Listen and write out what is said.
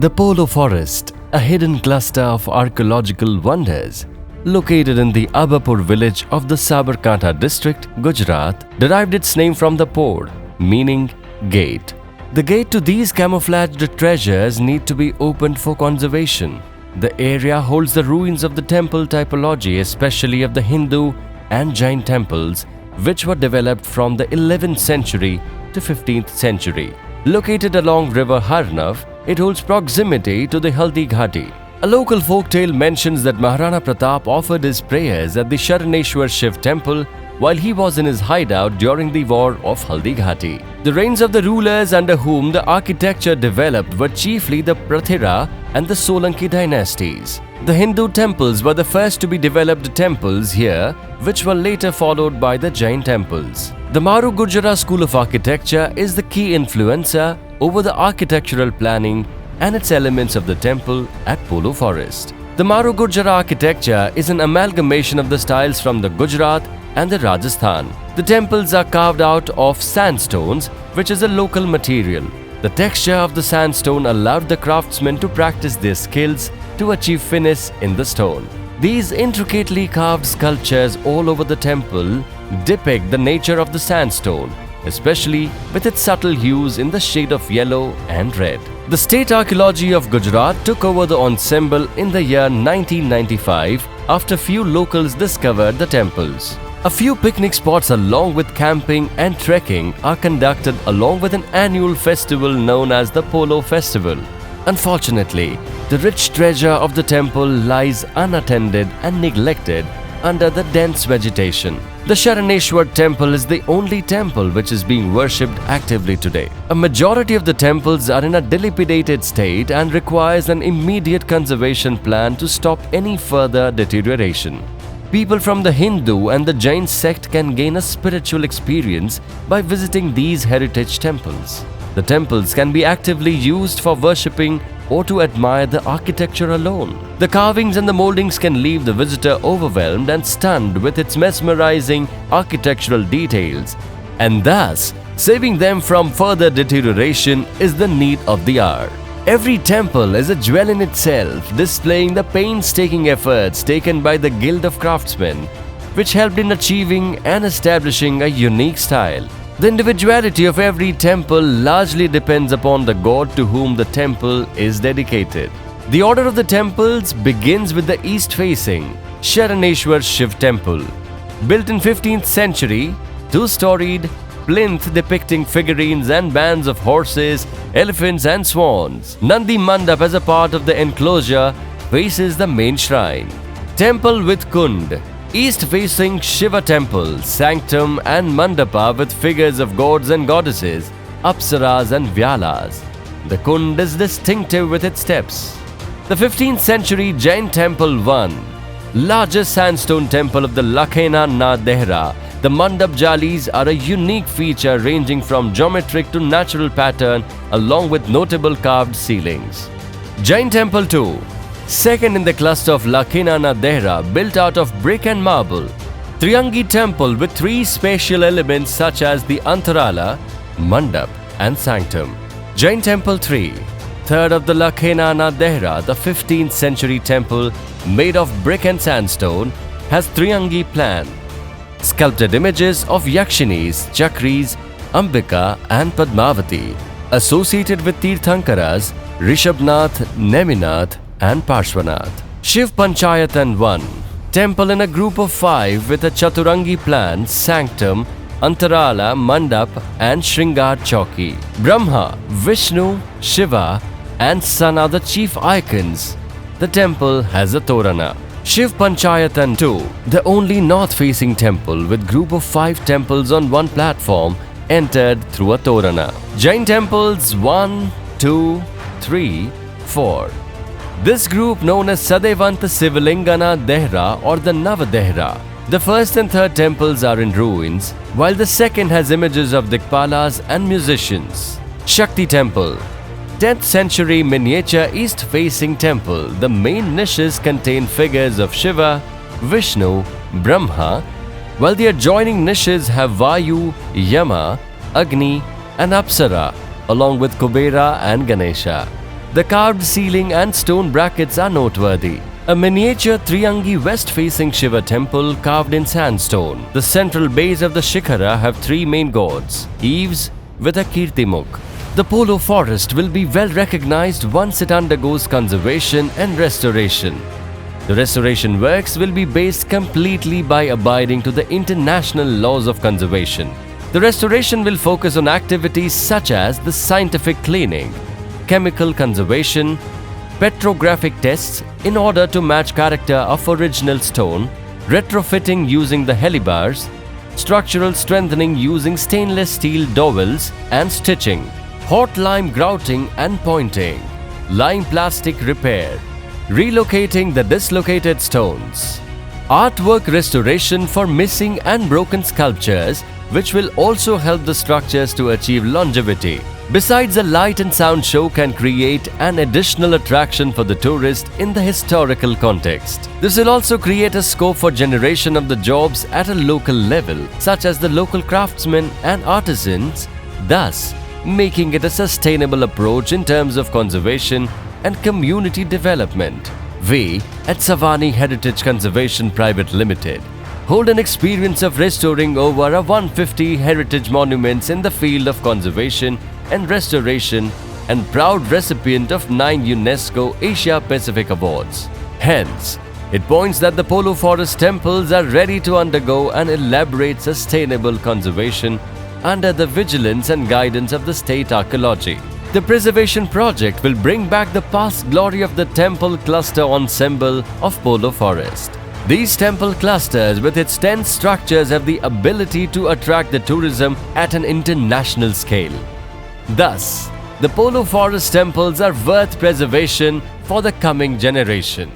The Polo Forest, a hidden cluster of archaeological wonders, located in the Abhapur village of the Sabarkantha district, Gujarat, derived its name from the Por, meaning gate. The gate to these camouflaged treasures need to be opened for conservation. The area holds the ruins of the temple typology, especially of the Hindu and Jain temples, which were developed from the 11th century to 15th century. Located along river Harnav, it holds proximity to the Haldighati. A local folktale mentions that Maharana Pratap offered his prayers at the Sharaneshwar Shiv temple while he was in his hideout during the war of Haldighati. The reigns of the rulers under whom the architecture developed were chiefly the Prithira and the Solanki dynasties. The Hindu temples were the first to be developed temples here, which were later followed by the Jain temples. The Maru-Gurjara school of architecture is the key influencer over the architectural planning and its elements of the temple at Polo Forest. The Maru-Gurjara architecture is an amalgamation of the styles from the Gujarat and the Rajasthan. The temples are carved out of sandstones, which is a local material. The texture of the sandstone allowed the craftsmen to practice their skills to achieve finish in the stone. These intricately carved sculptures all over the temple depict the nature of the sandstone, especially with its subtle hues in the shade of yellow and red. The State Archaeology of Gujarat took over the ensemble in the year 1995 after few locals discovered the temples. A few picnic spots along with camping and trekking are conducted along with an annual festival known as the Polo Festival. Unfortunately, the rich treasure of the temple lies unattended and neglected under the dense vegetation. The Sharaneshwar temple is the only temple which is being worshipped actively today. A majority of the temples are in a dilapidated state and requires an immediate conservation plan to stop any further deterioration. People from the Hindu and the Jain sect can gain a spiritual experience by visiting these heritage temples. The temples can be actively used for worshipping or to admire the architecture alone. The carvings and the mouldings can leave the visitor overwhelmed and stunned with its mesmerizing architectural details, and thus saving them from further deterioration is the need of the hour. Every temple is a jewel in itself, displaying the painstaking efforts taken by the Guild of Craftsmen, which helped in achieving and establishing a unique style. The individuality of every temple largely depends upon the god to whom the temple is dedicated. The order of the temples begins with the east-facing Sharaneshwar Shiv temple. Built in 15th century, two-storied plinth depicting figurines and bands of horses, elephants and swans. Nandi Mandap as a part of the enclosure faces the main shrine. Temple with Kund. East-facing Shiva temple, sanctum and mandapa with figures of gods and goddesses, apsaras and vyalas. The Kund is distinctive with its steps. The 15th century Jain temple 1. Largest sandstone temple of the Lakhena na Dehra. The mandap jalis are a unique feature ranging from geometric to natural pattern along with notable carved ceilings. Jain temple 2. Second in the cluster of Lakhena na Dehra, built out of brick and marble. Triangi temple with three spatial elements such as the Antarala, Mandap and Sanctum. Jain temple 3. Third of the Lakhena na Dehra, the 15th century temple made of brick and sandstone, has Triangi plan. Sculpted images of Yakshinis, Chakris, Ambika and Padmavati, associated with Tirthankaras, Rishabhnath, Neminath and Parshvanath. Shiv Panchayatan 1. Temple in a group of 5 with a Chaturangi plan, Sanctum, Antarala, Mandap and Shringar Chauki. Brahma, Vishnu, Shiva and Sun are the chief icons. The temple has a Torana. Shiv Panchayatan 2, the only north-facing temple with group of 5 temples on one platform, entered through a Torana. Jain temples 1, 2, 3, 4. This group known as Sadevanta Sivalingana Dehra or the Navadehra. The first and third temples are in ruins, while the second has images of Dikpalas and musicians. Shakti Temple. 10th century miniature east-facing temple. The main niches contain figures of Shiva, Vishnu, Brahma, while the adjoining niches have Vayu, Yama, Agni and Apsara along with Kubera and Ganesha. The carved ceiling and stone brackets are noteworthy. A miniature Triangi west-facing Shiva temple carved in sandstone. The central base of the Shikhara have three main gods, eaves with a Kirtimukh. The Polo Forest will be well recognized once it undergoes conservation and restoration. The restoration works will be based completely by abiding to the international laws of conservation. The restoration will focus on activities such as the scientific cleaning, chemical conservation, petrographic tests in order to match character of original stone, retrofitting using the helibars, structural strengthening using stainless steel dowels and stitching, hot lime grouting and pointing, lime plastic repair, relocating the dislocated stones, artwork restoration for missing and broken sculptures, which will also help the structures to achieve longevity. Besides, a light and sound show can create an additional attraction for the tourist in the historical context. This will also create a scope for generation of the jobs at a local level, such as the local craftsmen and artisans, thus making it a sustainable approach in terms of conservation and community development. We at Savani Heritage Conservation Pvt Limited hold an experience of restoring over 150 heritage monuments in the field of conservation and restoration and proud recipient of 9 UNESCO Asia Pacific Awards. Hence, it points that the Polo Forest temples are ready to undergo an elaborate sustainable conservation under the vigilance and guidance of the State Archaeology. The preservation project will bring back the past glory of the temple cluster ensemble of Polo Forest. These temple clusters with its 10 structures have the ability to attract the tourism at an international scale. Thus, the Polo Forest temples are worth preservation for the coming generation.